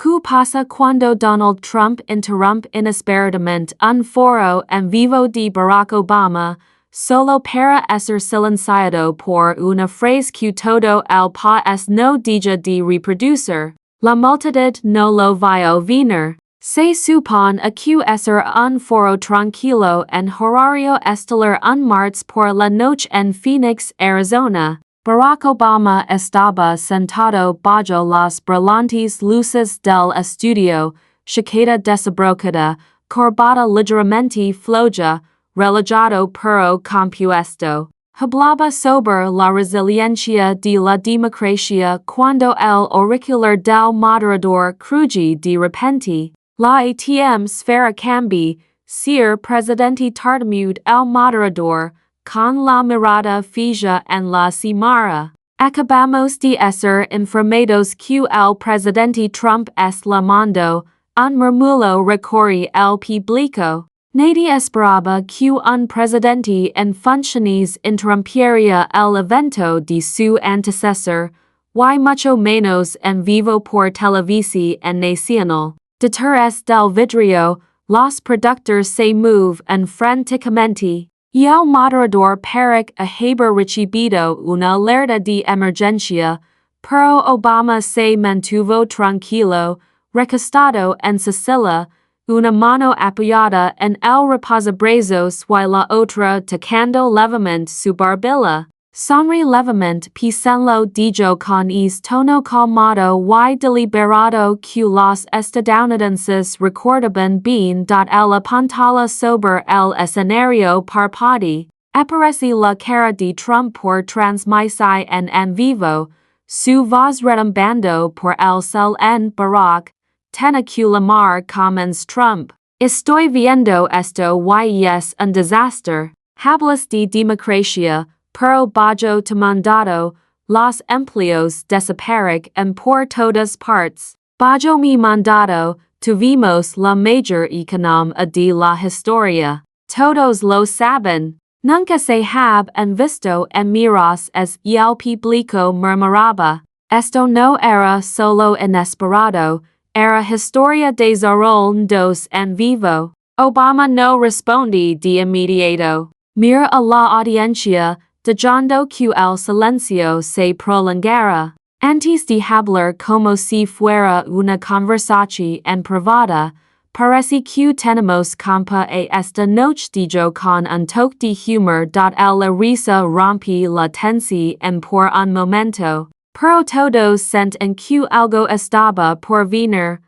¿Qué pasa cuando Donald Trump interrumpe inesperadamente un foro en vivo de Barack Obama, solo para ser silenciado por una frase que todo el país no deja de reproducir? La multitud no lo vio venir. Se supone que ser un foro tranquilo en horario estelar un martes por la noche en Phoenix, Arizona. Barack Obama estaba sentado bajo las brillantes luces del estudio, chaqueta desabrocada, corbata ligeramente floja, relajado pero compuesto. Hablaba sobre la resiliencia de la democracia cuando el auricular del moderador cruje de repente. La atmósfera cambia, Sir Presidente tartamude el moderador, con la mirada fija en la cámara. Acabamos de ser informados que el presidente Trump es llamando, un murmullo recorre el público. Nadie esperaba que un presidente en funciones interrumpiera el evento de su antecesor, y mucho menos en vivo por televisión nacional. Detrás del vidrio, los productores se mueven franticamente. Y el moderador parece haber recibido una alerta de emergencia, pero Obama se mantuvo tranquilo, recostado en su silla, una mano apoyada en el reposabrazos y la otra tocando levemente su barbilla. Sonríe levemente pensando dijo con tono calmado y deliberado que los estadounidenses recordaban bien la pantalla sobre el escenario parpadea. Aparece la cara de Trump por transmisión en vivo, su voz retumbando por el cel en Barack. Tiene que llamar comments Trump. Estoy viendo esto y es un desastre. Hablas de democracia, pero bajo tu mandato, los empleos desaparecen por todas partes. Bajo mi mandato, tuvimos la mayor economía de la historia. Todos lo saben. Nunca se han visto en miras y el público murmuraba. Esto no era solo inesperado, era historia desarrollados en vivo. Obama no responde de inmediato. Mira a la audiencia, dejando que el silencio se prolongara. Antes de hablar como si fuera una conversación en privada, parece que tenemos campa esta noche dijo con un toque de humor. La risa rompe la tensión por un momento, pero todos sienten que algo estaba por venir.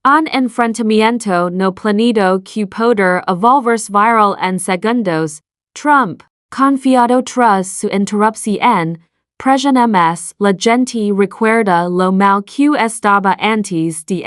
Un enfrentamiento no planeado que poder volverse viral en segundos. Trump, confiado tras su interrupción, presionemos la gente recuerda lo mal que estaba antes de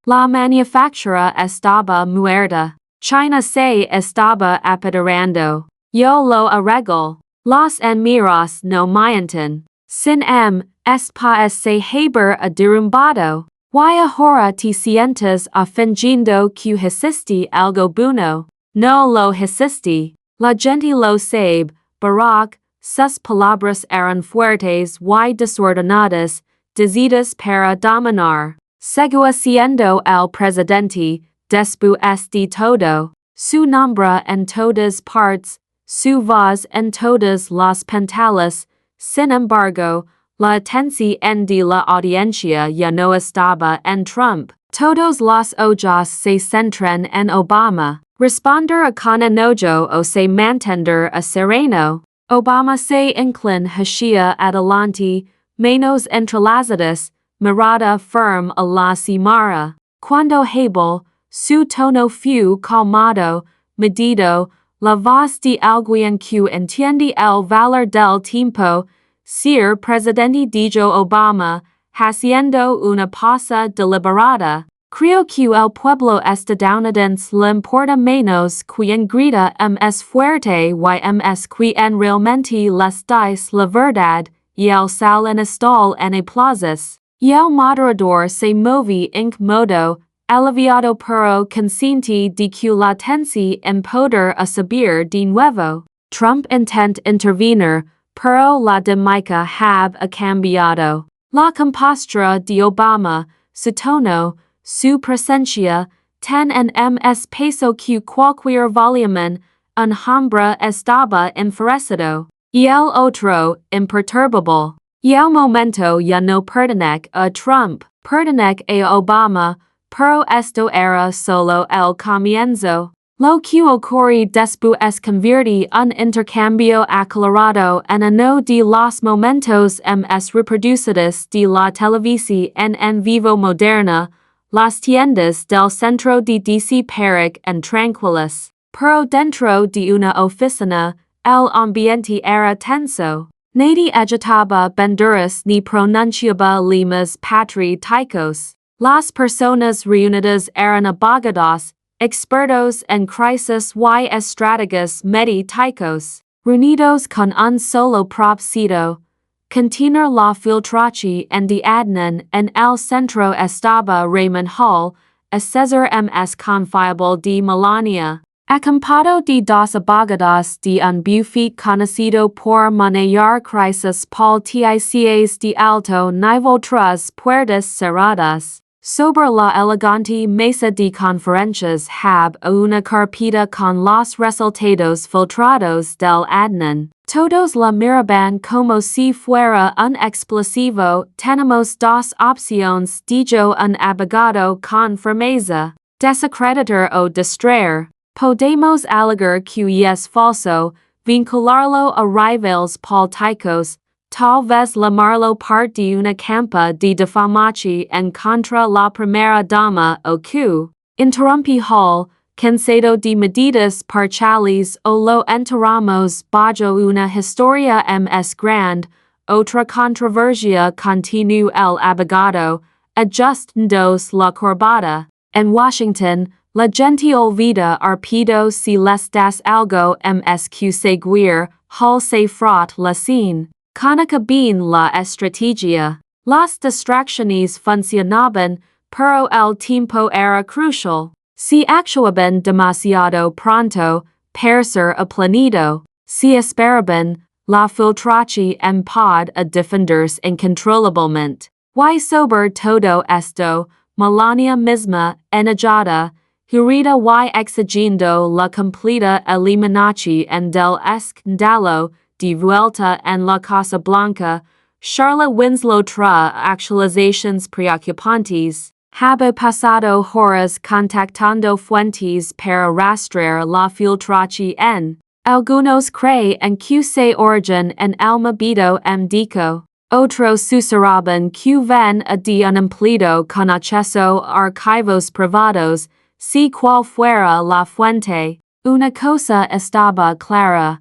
la manufactura estaba muerta. China se estaba apoderando. Yo lo arreglo. Los miras no mienten. Sin es país se haber derrumbado. Y ahora te sientes fingiendo que hiciste algo bueno. No lo hiciste. La gente lo sabe. Barack, sus palabras eran fuertes y desordenadas, dizidas para dominar. Seguía siendo el presidente, después de todo. Su nombre en todas partes, su voz en todas las pantallas. Sin embargo, la atención de la audiencia ya no estaba en Trump. Todos los ojos se centran en Obama. Responder con enojo o se mantener sereno. Obama se inclina hacia adelante, manos entrelazadas, mirada firme a la cámara. Cuando habla, su tono fue calmado, medido, la voz de alguien que entiende el valor del tiempo. Sir Presidente dijo Obama, haciendo una pausa deliberada. Creo que el pueblo estadounidense le importa menos quien grita es fuerte y es quien realmente les dice la verdad, y el sal en estall en aplausos. Y el moderador se movió incómodo, aliviado pero consciente de que la tensión podría subir de nuevo. Trump intenta intervenir, pero la dinámica ha cambiado. La compostura de Obama, su tono, su presencia, ten en ms peso que cualquier volumen, alhambra estaba enfurecido, y el otro, imperturbable. Y el momento ya no pertenece a Trump, pertenece a Obama, pero esto era solo el comienzo. Lo que ocurre después convierte un intercambio aclarado en uno de los momentos más reproducidos de la televisión en vivo moderna. Las tiendas del centro de DC parecen tranquilas, pero dentro de una oficina, el ambiente era tenso. Nadie agitaba banderas ni pronunciaba lemas patrióticos. Las personas reunidas eran abogados, expertos en crisis y estrategas mediáticos, reunidos con un solo propósito, contener la filtración de ADN. En el centro estaba Raymond Hall, asesor más confiable de Melania, acompañado de dos abogados de un bufete conocido por manejar crisis políticas de alto nivel tras puertas cerradas. Sobre la elegante mesa de conferencias hab una carpeta con los resultados filtrados del ADN. Todos la miraban como si fuera un explosivo. Tenemos dos opciones, dijo un abogado con firmeza: desacreditar o distraer. Podemos alegar que es falso, vincularlo a rivales políticos, tal vez llamarlo parte de una campaña de difamación en contra la primera dama o que, interrumpí Hall, cansado de medidas parciales o lo enterramos bajo una historia más grande. Otra controversia, continuó el abogado, ajustando la corbata. En Washington, la gente olvida rápido si les das algo más que seguir. Hall se frot la scene. Conozca bien la estrategia. Las distracciones funcionaban, pero el tiempo era crucial. Si actuaban demasiado pronto, perder a plenido. Si esperaban, la filtración pod a defenderse incontrolablemente. Y sobre todo esto, Melania misma, enojada, herida y exigiendo la completa eliminación del escándalo, de vuelta en la Casa Blanca, Charlotte Winslow tra actualizaciones preocupantes. Habe pasado horas contactando fuentes para rastrear la filtración. Algunos creen que se origen en el movido médico. Otros susurraban que ven a de un empleado con acceso a archivos privados, si cual fuera la fuente. Una cosa estaba clara.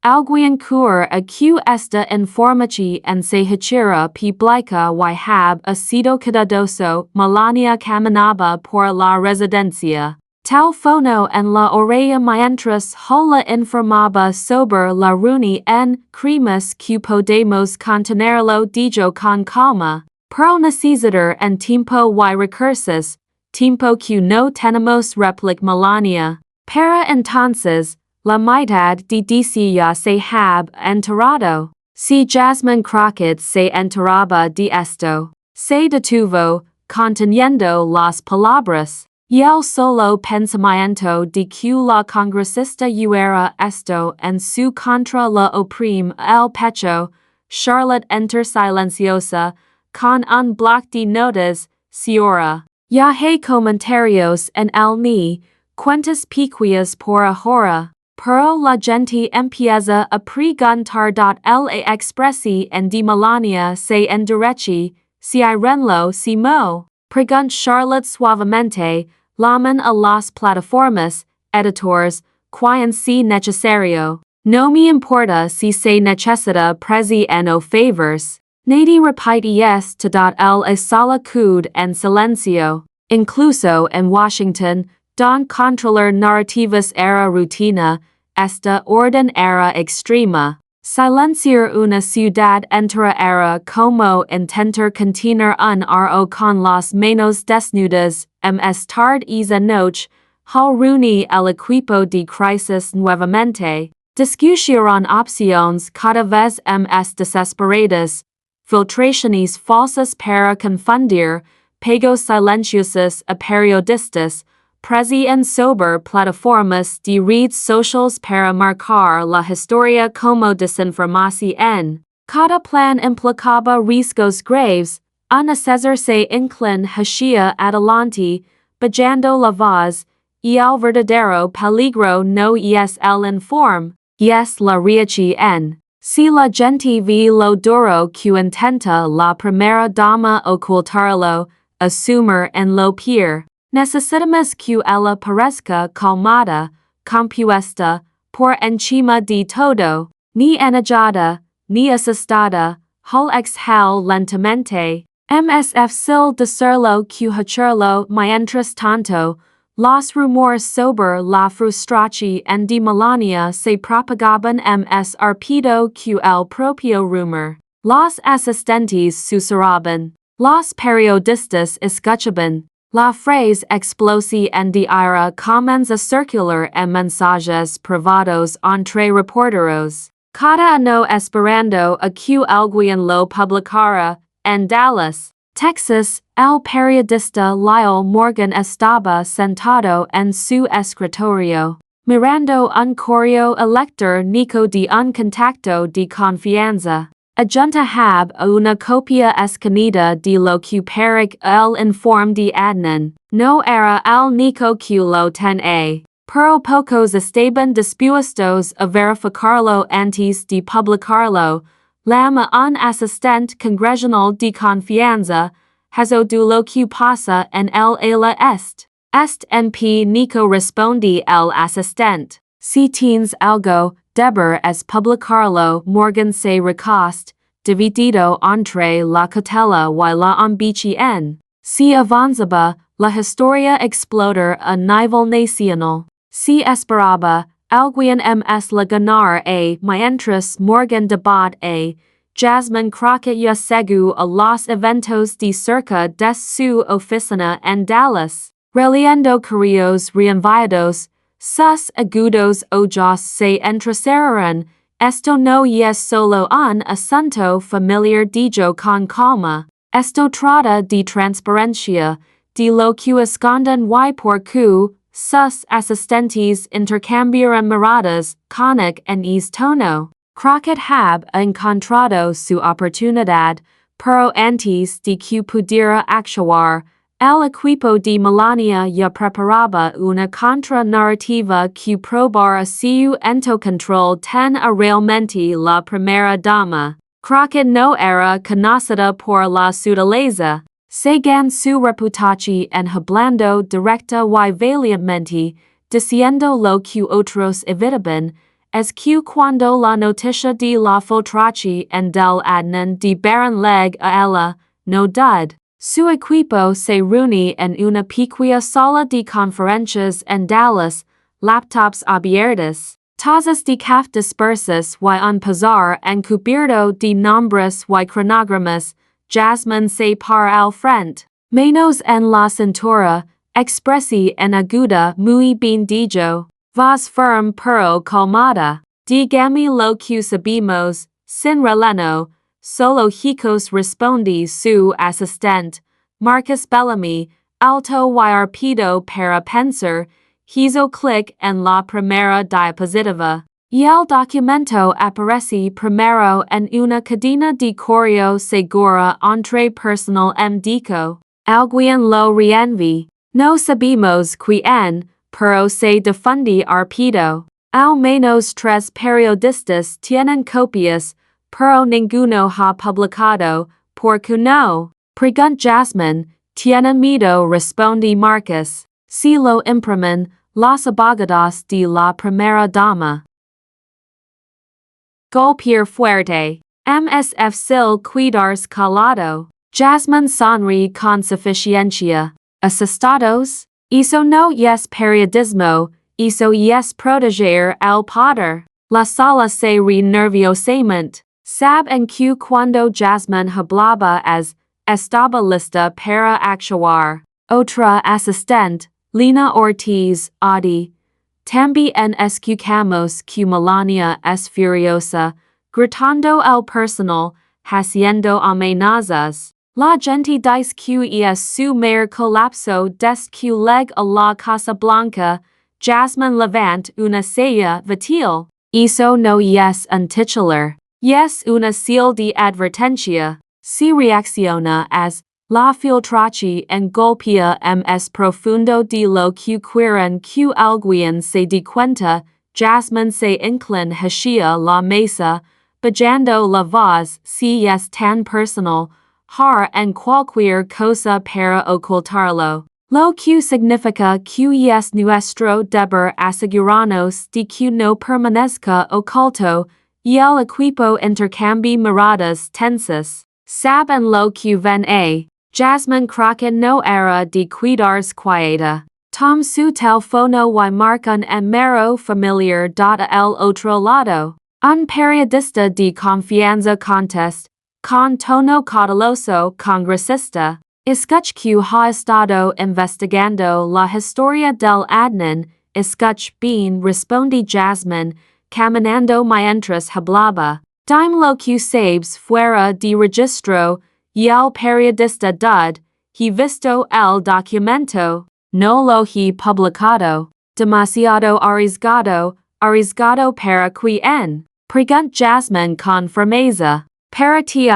Alguien cura a que esta información se hiciera pública y hab sido cuidadoso. Melania caminaba por la residencia. Telefonó en la orilla mientras Hall informaba sobre la reunión. Creemos que podemos contenerlo, dijo con calma. Pero necesitar en tiempo y recursos, tiempo que no tenemos, replicó Melania. Para entonces, la mitad de DC ya se hab enterrado. Si Jasmine Crockett se enteraba de esto, se detuvo, conteniendo las palabras. Y el solo pensamiento de que la congresista hubiera esto en su contra la oprime el pecho. Charlotte enter silenciosa, con un bloc de notas. Señora, ya hay comentarios en el mi, cuentas pequeñas por ahora. Pero la gente empieza a preguntar. La expresión de Melania se enderece. Si hay renlo si mo. Pregunt Charlotte suavemente. Llaman a las plataformas, editores, quien si necesario. No me importa si se necesita presión o favors. Nadie repite esto. El sala qued en silencio. Incluso en Washington, don controlar narrativas era rutina, esta orden era extrema. Silenciar una ciudad entera era como intentar contener un ro con las manos desnudas. Más tarde esa noche, Hall reunió el equipo de crisis nuevamente. Discutieron opciones cada vez más desesperadas. Filtraciones falsas para confundir, pagos silenciosus a periodistas, presi en sober plataformas de redes sociales para marcar la historia como desinformación. Cada plan implicaba riesgos graves, a César se inclin hacia adelante, bajando la voz, y el verdadero peligro no es el informe, es la reacción. Si la gente ve lo duro que intenta la primera dama ocultarlo, asumir en lo peor, necesitamos que ella parezca calmada, compuesta, por encima de todo, ni enojada, ni asustada, hal exhale lentamente. Es fácil decirlo que hacerlo mientras tanto, los rumores sobre la frustración de Melania se propagaban más rápido que el propio rumor. Los asistentes susurraban. Los periodistas escuchaban. La frase explosiva de ira comienza a circular en mensajes privados entre reporteros. Cada uno esperando a que alguien lo publicara. En Dallas, Texas, el periodista Lyle Morgan estaba sentado en su escritorio, mirando un correo electrónico de un contacto de confianza. Adjuntaba una copia escanida de lo que para el informe de Adnan. No era el único que lo tenía, pero pocos estaban dispuestos a verificarlo antes de publicarlo. Llama un asistente congresional de confianza, hazo de lo que pasa en el ala Este Nico responde el asistente. Si tienes algo, deberes publicarlo. Morgan se recost, dividido entre la cautela y la ambición. Si avanzaba, la historia explotar a nivel nacional. Si esperaba, alguien ms la ganar mientras Morgan debat Jasmine Crockett ya segú a los eventos de cerca de su oficina en Dallas, releyendo correos reenviados, sus agudos ojos se entrecerraron. Esto no es solo un asunto familiar dicho con calma, esto trata de transparencia, de lo que esconden y por que sus asistentes intercambiaron miradas conic en tono. Crockett hab encontrado su oportunidad, pero antes de que pudiera actuar, el equipo de Melania ya preparaba una contranarrativa que probara su autocontrol tan realmente la primera dama. Crockett no era conocida por la sutileza. Se gan su reputación en hablando directa y valientemente, diciendo lo que otros evitaban, es que cuando la noticia de la filtración del Adnan de Barron llegó a ella, no dud. Su equipo se reúne en una pequeña sala de conferencias en Dallas, laptops abiertas, tazas de café dispersas y un pizarro encubierto de nombres y cronogramas. Jasmine se para al frente, manos en la cintura, expresi en aguda muy bien dicho, voz firme pero calmada, dígame lo que sabemos, sin releno, solo hijos responde su asistente, Marcus Bellamy, alto y rápido para pensar, hizo clic en la primera diapositiva. Y el documento aparece primero en una cadena de correo segura entre personal dijo. Alguien lo reenvió. No sabemos quién, pero se difunde rápido. Al menos 3 periodistas tienen copias, pero ninguno ha publicado. ¿Por qué no? Pregunta Jasmine. Tienen miedo, responde Marcus. Si lo imprimen, los abogados de la primera dama. Golpear fuerte. MSF sil cuidarse calado. Jasmine sonríe con suficiencia. ¿Asustados? Eso no es periodismo, eso es proteger al poder. La sala se ríe nerviosamente. Saben que cuando Jasmine hablaba estaba lista para actuar. Otra asistente, Lina Ortiz, Adi. También escuchamos que Melania es furiosa, gritando al personal, haciendo amenazas. La gente dice que es su mayor colapso des que leg a la Casa Blanca, Jasmine levant una ceja vitil. Eso no es un titular. Yes una seal de advertencia. Si reacciona as la filtración en golpea ms profundo de lo que quieren que alguien se di cuenta. Jasmine se inclina hacia la mesa, bajando la voz si es tan personal, har en cualquier cosa para ocultarlo. Lo que significa que es nuestro deber asegurarnos de que no permanezca oculto, y el equipo intercambie miradas tensas. Saben lo que ven a. Jasmine Crockett no era de cuidarse quieta. Tom su teléfono y marcan en mero familiar data el otro lado. Un periodista de confianza contest, con tono cauteloso congresista, escuch que ha estado investigando la historia del admin, escuch bien responde Jasmine, caminando mientras hablaba. Dime lo que sabes fuera de registro, y el periodista dud, he visto el documento. No lo he publicado. Demasiado arriesgado para quien. Pregunt Jasmine con firmeza. Para ti,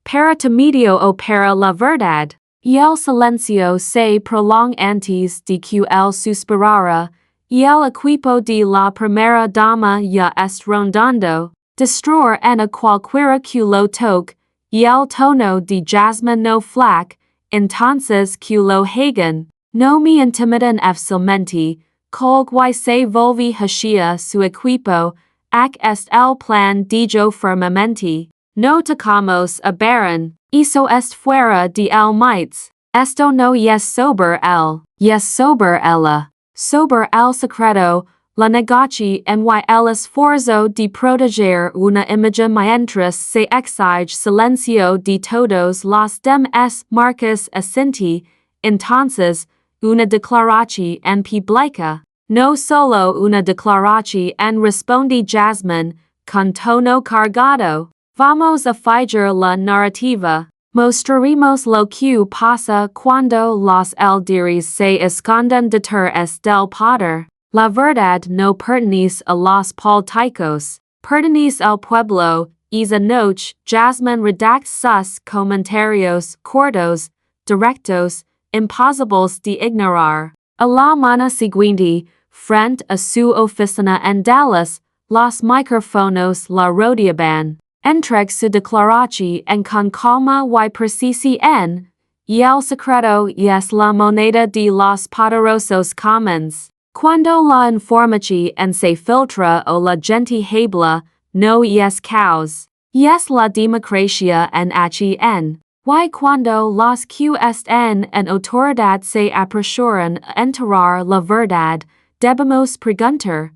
para tu medio o para la verdad. Y el silencio se prolonga antes de que él suspirara, y el equipo de la primera dama ya est rondando. Destruir en cualquiera que lo toque, y el tono de Jasmine no flac, entonces que lo hagan. No me intimidan fácilmente, colgue se volvi hacia su equipo, ac est el plan dijo firmemente. No tocamos a Barron, eso est fuera de el mites. Esto no es sobre el, yes sobre ella. Sobre el secreto, la negoci en el esfuerzo de proteger una imagen mientras se exige silencio de todos los demás marcas asenti, entonces, una declaración en público. No solo una declaración en responde Jasmine, con tono cargado. Vamos a fijar la narrativa. Mostraremos lo que pasa cuando los líderes se esconden detrás del poder. La verdad no pertenece a los políticos, pertenece al pueblo. Esa noche, Jasmine redacta sus comentarios cortos, directos, imposibles de ignorar. A la mañana siguiente, frente a su oficina en Dallas, los micrófonos la rodeaban. Entrega su declaración en con calma y precisión, y el secreto es la moneda de los poderosos comuns. Cuando la información se filtra o la gente habla, no es caos, es la democracia en HN. Y cuando los que están en autoridad se apresuran a enterar la verdad, debemos preguntar,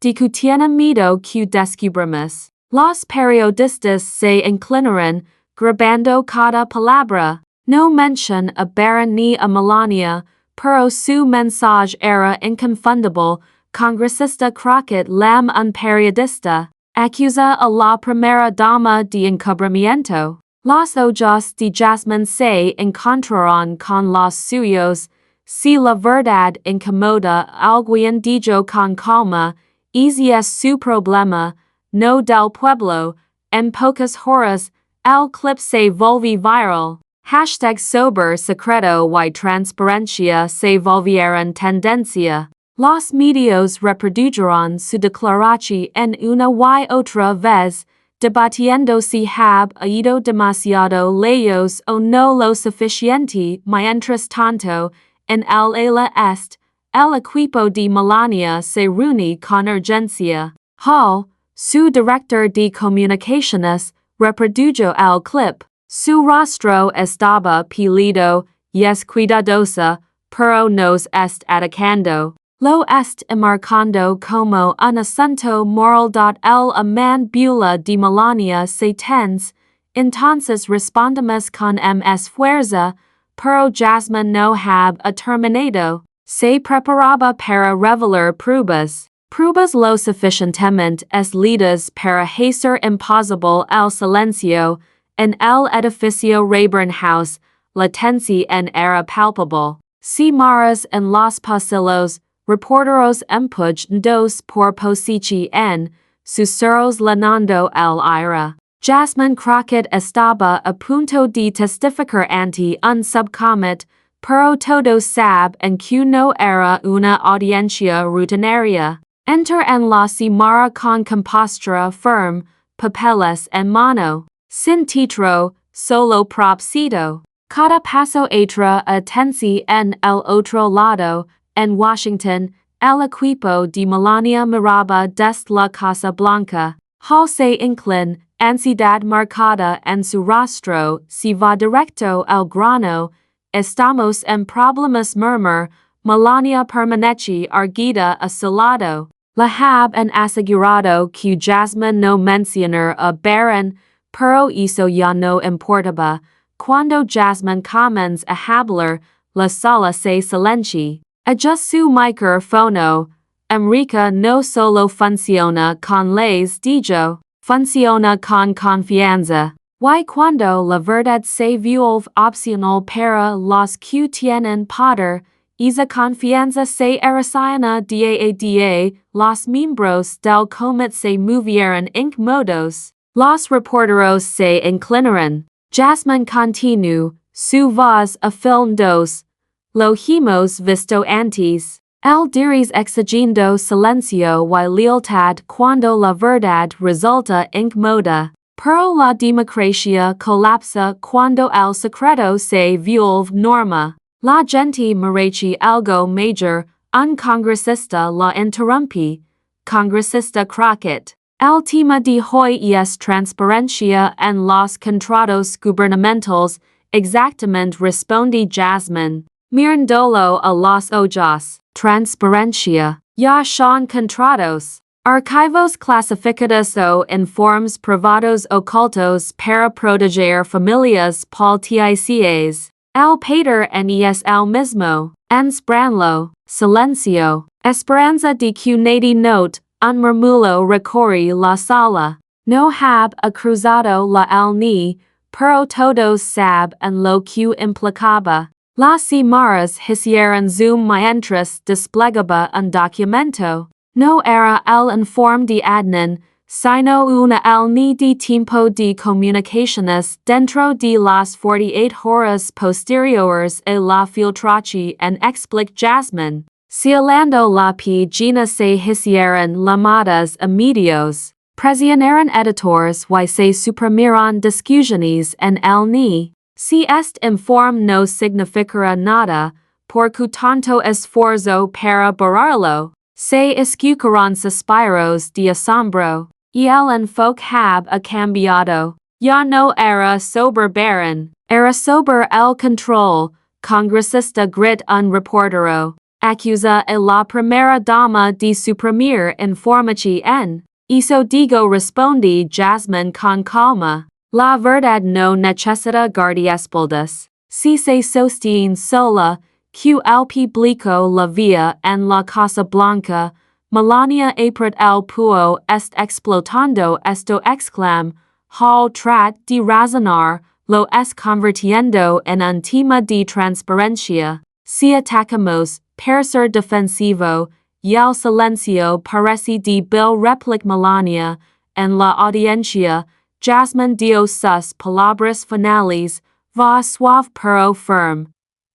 ¿de qué tienen miedo que descubramos? Los periodistas se inclinaron, grabando cada palabra. No mention a Barron ni a Melania, pero su mensaje era inconfundible. Congresista Crockett lam un periodista. Acusa a la primera dama de encubrimiento. Los ojos de Jasmine se encontraron con los suyos. Si la verdad incomoda a alguien dijo con calma, ese es su problema. No del pueblo. En pocas horas, el clip se volvió viral. Hashtag sobre secreto y transparencia se volvieron tendencia. Los medios reprodujeron su declaración en una y otra vez, debatiendo si hab ido demasiado lejos o no lo suficiente. Mientras tanto, en el ala este, el equipo de Melania se reúne con urgencia. Hall, su director de comunicaciones, reprodujo el clip. Su rostro estaba pálido, es cuidadosa, pero nos est atacando. Lo est marcando como un asunto moral. El mandíbula de Melania se tense, entonces respondemos con más fuerza, pero Jasmine no hab terminado. Se preparaba para revelar pruebas. Pruebas lo suficientemente eslidas para hacer imposible el silencio. en el edificio Rayburn House, latencia en era palpable. Si maras en los pasillos, reporteros empujados por posichi en susurros llenando el aire. Jasmine Crockett estaba a punto de testificar ante un subcomité, pero todo saben que no era una audiencia rutinaria. Enter en la cámara con compostura firme, papeles en mano, sin título, solo propósito. Cada paso atra atencia en el otro lado, en Washington, el equipo de Melania miraba desde la Casa Blanca. Hall se inclina, ansiedad marcada en su rostro, si va directo al grano. Estamos en problemas murmur, Melania permanece erguida a su lado. La en asegurado que Jasmine no mencionar a Barron, pero eso ya no importaba. Cuando Jasmine comienza a hablar, la sala se silencia. Ya su micrófono. Enrique no solo funciona con les dijo, funciona con confianza. Y cuando la verdad se vuelve opcional para los que tienen poder, esa confianza se erosiona día a día, los miembros del comité se movieron incómodos. Los reporteros se inclinaron. Jasmine continuó, su voz a film dos. Lo hemos visto antes. El diris exigiendo silencio y lealtad cuando la verdad resulta incómoda. Pero la democracia colapsa cuando el secreto se vuelve norma. La gente merece algo mayor, un congresista la interrumpe. Congresista Crockett. El tema de hoy es transparencia en los contratos gubernamentales, exactamente responde Jasmine. Mirándolo a los ojos. Transparencia. Ya son contratos. Archivos clasificados o informes privados ocultos para proteger familias políticas. El pater es el mismo. Ensbranlo. Silencio. Esperanza de que nadie note. Un murmullo recorre la sala. No hab a cruzado la ni, pero todos saben lo que implicaba. Las cámaras hicieron zoom mientras desplegaba un documento. No era el informe de admin, sino una ni de tiempo de comunicaciones dentro de las 48 horas posteriores a la filtración en explica Jasmine. Sealando la página se hicieron llamadas a medios. Presionaron editores y se suprimieron discusiones en el ni. Si este informe no significará nada, porque tanto esfuerzo para borrarlo, se escucharán suspiros de asombro, y el enfoque ha cambiado. Ya no era sobre Barron, era sobre el control. Congresista grit un reportero. Acusa a la primera dama de suprimir información. Eso digo responde Jasmine con calma. La verdad no necesita guardaespaldas. Si se sostiene sola, que el público la vía en la Casa Blanca, Melania aprет el puo est explotando esto exclam, Hall trat de razonar, lo es convirtiendo en un tema de transparencia. Si atacamos, per ser defensivo, y el silencio parece de Bill replic Melania, en la audiencia, Jasmine dio sus palabras finales, va suave pero firme.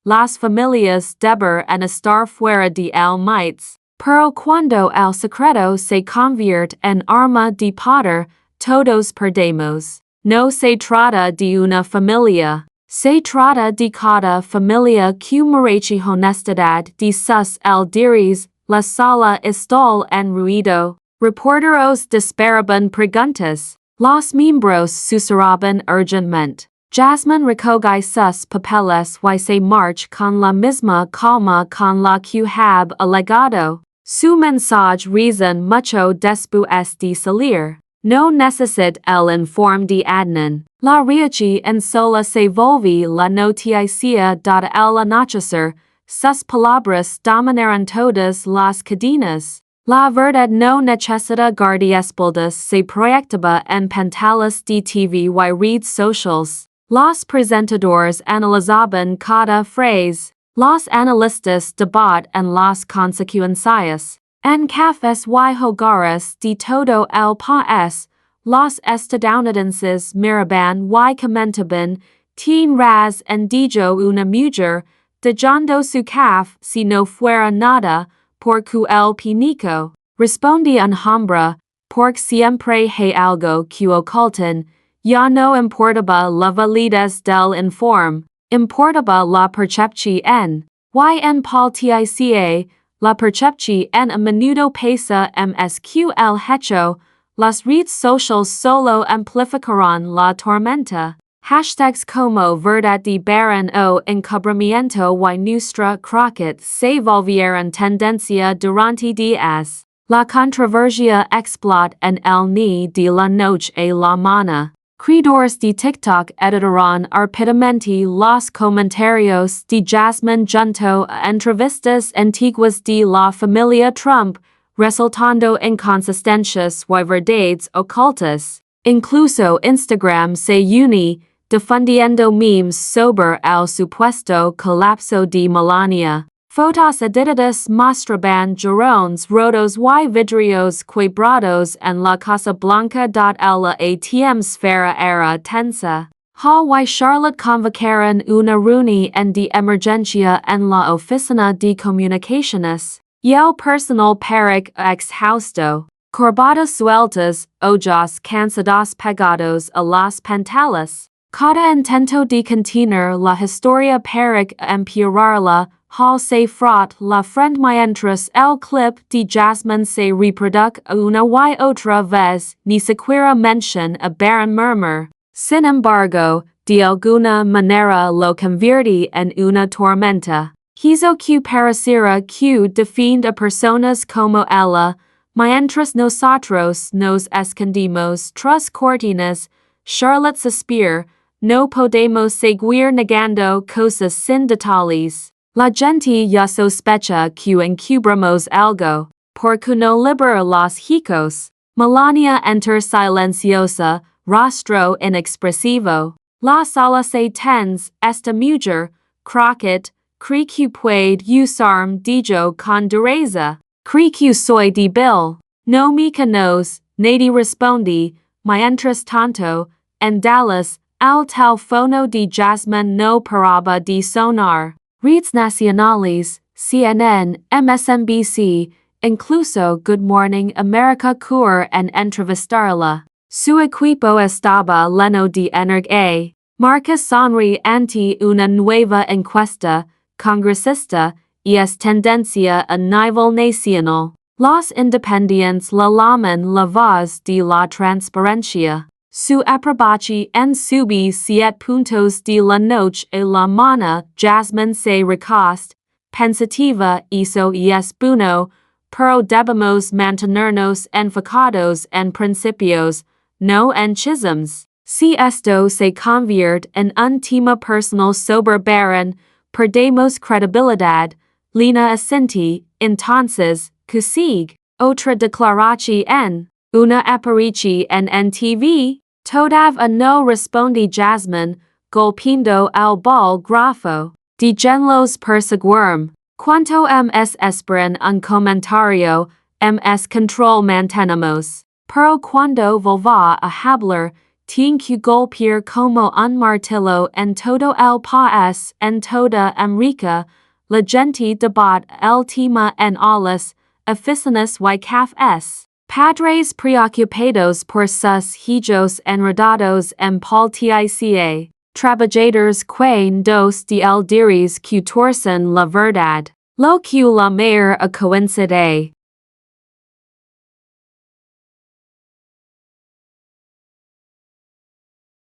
Las familias deben estar fuera de el mites, pero cuando el secreto se convierte en arma de poder, todos perdemos. No se trata de una familia. Se trata de cada familia que merece honestidad de sus líderes. La sala está en ruido. Reporteros disparaban preguntas. Los miembros susurraban urgentemente. Jasmine recoge sus papeles y se marcha con la misma calma con la que hab alegado. Su mensaje resuena mucho después de salir. No necesita el informe de admin. La reacción sola se volve la noticia dada el anochecer. Sus palabras dominaron todas las cadenas. La verdad no necesita guardiespaldas se proyectaba en pantallas de TV y redes sociales. Los presentadores analizaban cada frase. Los analistas debat en las consecuencias. En cafés y hogares de todo el país, los estadounidenses miraban y comentaban, tin raz en dijo una mujer, dejando su café si no fuera nada, porque el público, respondía en hombre, porque siempre hay algo que ocultan, ya no importaba la validez del informe, importaba la percepción, y en política, la percepción a menudo pesa más que el hecho, las redes sociales solo amplificaron la tormenta. Hashtags como verdad de Barron o encubrimiento y nuestra Crockett se volvieron tendencia durante días. La controversia explotó en el ni de la noche a la mañana. Creadores de TikTok editaron rápidamente los comentarios de Jasmine junto a entrevistas antiguas de la familia Trump, resultando inconsistencias y verdades ocultas. Incluso Instagram se unió, difundiendo memes sobre el supuesto colapso de Melania. Fotos editadas mostraban jarrones rotos y vidrios quebrados en la Casa Blanca. La atmósfera era tensa. Hall y Charlotte convocaron una reunión de emergencia en la oficina de comunicaciones. Y el personal parecía exhausto. Corbatas sueltas, ojos cansados pegados a las pantallas. Cada intento de contener la historia parecía empeorarla. Hall se frot la frente mientras el clip de Jasmine se reproduce una y otra vez, ni siquiera menciona a Barron murmur. Sin embargo, de alguna manera lo convierte en una tormenta. Hizo que pareciera que defiende a personas como ella, mientras nosotros nos escondimos tras cortinas. Charlotte suspira, no podemos seguir negando cosas sin detalles. La gente ya sospecha que encubrimos algo, porque no libera los hijos. Melania entra silenciosa, rostro inexpresivo. La sala se tense, esta mujer, Crockett, cree que puede usarme dijo con dureza. Cree que soy débil. No me conoce, nadie responde, mientras tanto, en Dallas, el teléfono de Jasmine no paraba de sonar. Redes nacionales, CNN, MSNBC, incluso Good Morning America cur en entrevistarla. Su equipo estaba lleno de energía. Marca sonríe ante una nueva encuesta, congresista, y es tendencia a nivel nacional. Los independientes la llaman la voz de la transparencia. Su aprobache en subí 7 puntos de la noche a la mañana. Jasmine se recosta, pensativa, eso es bueno, pero debemos mantenernos enfocados en principios, no en chismes. Si esto se convierte en un tema personal sobre Barron, perdemos credibilidad. Lina asentí, entonces, que sigue. Otra declaración. Una aparición en NTV. Todavía no responde Jasmine, golpeando el bolígrafo. Déjenlos perseguirme. Cuanto ms esperan un comentario, ms control mantenemos. Pero cuando volva a hablar, tiene que golpear como un martillo en todo el país. En toda América, la gente debate el tema en aulas, oficinas y cafés. Padres preocupados por sus hijos enredados en política. Trabajadores que dos de el diris que torcen la verdad. Lo que la mayor a coincide.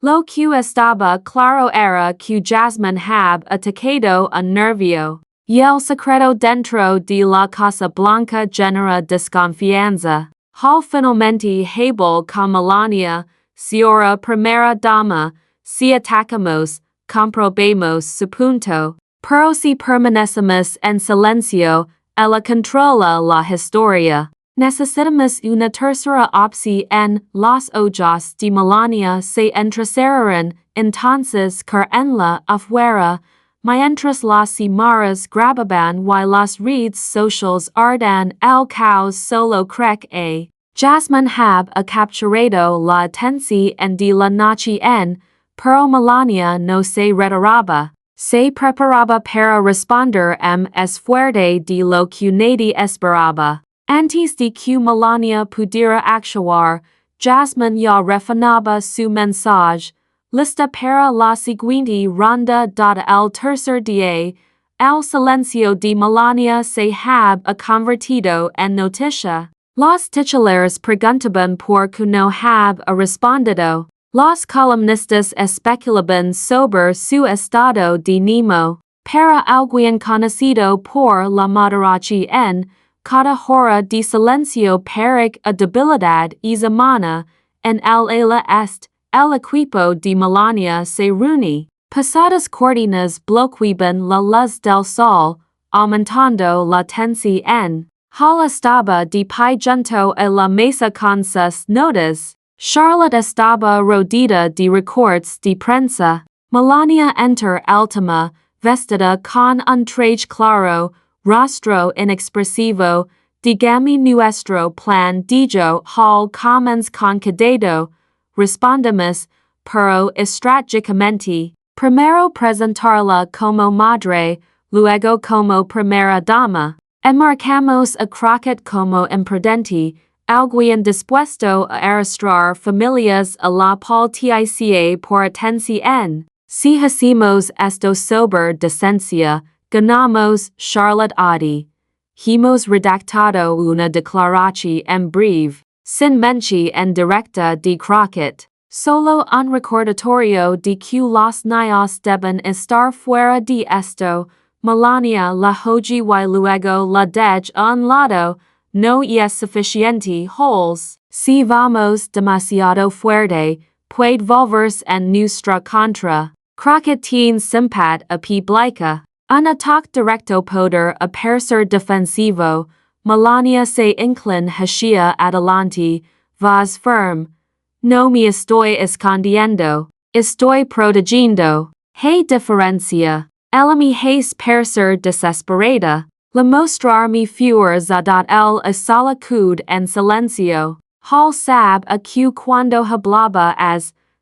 Lo que estaba claro era que Jasmine hab atacado a nervio. Y el secreto dentro de la Casa Blanca genera desconfianza. Hall finalmente habló con Melania, señora primera dama, si atacamos, comprobemos su punto, pero si permanecemos en silencio, ella controla la historia. Necesitamos una tercera opción en los ojos de Melania se entrasaron entonces que en la afuera, mientras las cámaras grababan y las redes sociales ardan el caos solo cree que Jasmine a capturado la atención de la noche pero Melania no se retiraba. Se preparaba para responder fuerte de lo que nadie esperaba. Antes de que Melania pudiera actuar, Jasmine ya refinaba su mensaje, lista para la siguiente ronda dada el tercer día. El silencio de Melania se ha convertido en noticia. Los titulares preguntaban por qué no respondido. Los columnistas especulaban sobre su estado de ánimo. Para alguien conocido por la moderación, cada hora de silencio para a debilidad y semana, en el ala el equipo de Melania se reúne. Pasadas cortinas bloqueaban la luz del sol, aumentando la tensión. Hall estaba de pie junto a la mesa con sus notas. Charlotte estaba rodeada de recortes de prensa. Melania entra última, vestida con un traje claro, rostro inexpresivo, dígame nuestro plan dijo Hall commons con cuidado. Respondemos, pero estratégicamente, primero presentarla como madre, luego como primera dama. Enmarcamos a Crockett como imprudente, alguien dispuesto a arrastrar familias a la política por atención. Si hacemos esto sobre decencia, ganamos Charlotte Adi. Hemos redactado una declaración en breve, sin mención en directa de Crockett. Solo un recordatorio de que los niños deben estar fuera de esto. Melania la hoji y luego la dej a un lado, no es suficiente holes. Si vamos demasiado fuerte, puede volverse en nuestra contra. Crockett tiene simpat a público. Un ataque directo poder a parecer defensivo. Melania se inclina hacia adelante, vas firme. No me estoy escondiendo, estoy protegiendo. Hay diferencia. Ella me hace parecer desesperada. La mostrar mi fuerza dot el solitude en silencio. Hall sab a que cuando hablaba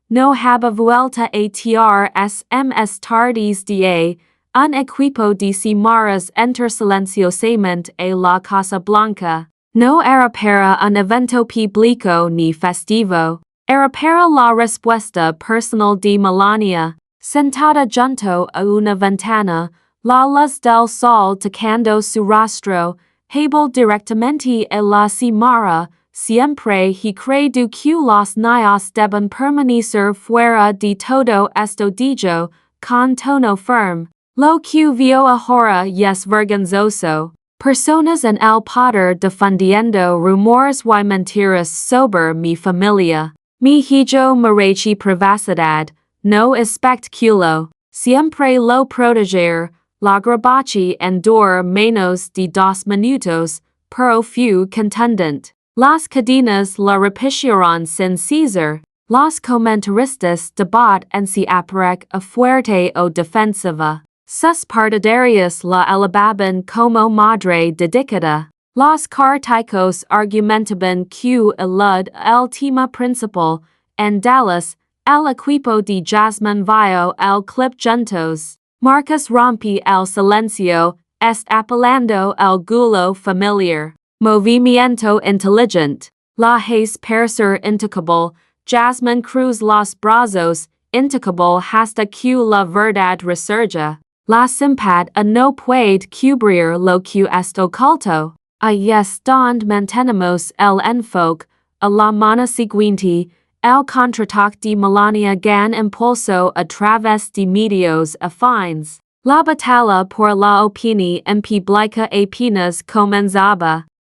no haba vuelta a trs tardes de un equipo de cimarras enter silenciosamente a la Casa Blanca. No era para un evento público ni festivo. Era para la respuesta personal de Melania. Sentada junto a una ventana, la luz del sol tocando su rostro, habla directamente a la cimarra, siempre he creído que los niños deben permanecer fuera de todo esto dijo, con tono firme. Lo que vio ahora es vergonzoso. Personas en el poder difundiendo rumores y mentiras sobre mi familia. Mi hijo merece privacidad. No espectáculo, siempre lo proteger, la grabache en dura menos de 2 minutos, pero fue contundente. Las cadenas la repitieron sin cesar, los comentaristas debat en si aparec a fuerte o defensiva. Sus partidarios la alababan como madre dedicada. Los críticos argumentaban que el tema principal, en Dallas, el equipo de Jasmine vio el clip juntos. Marcus rompe el silencio, apelando el gulo familiar. Movimiento inteligente. La hace parecer intocable. Jasmine cruz los brazos, intocable hasta que la verdad resurja. La simpad no puede cubrir lo que es oculto. Ahí es donde mantenemos el enfoque. A la mano siguiente, el contraataque de Melania gan impulso a través de medios afines. La batalla por la opinión pública apenas comenzaba.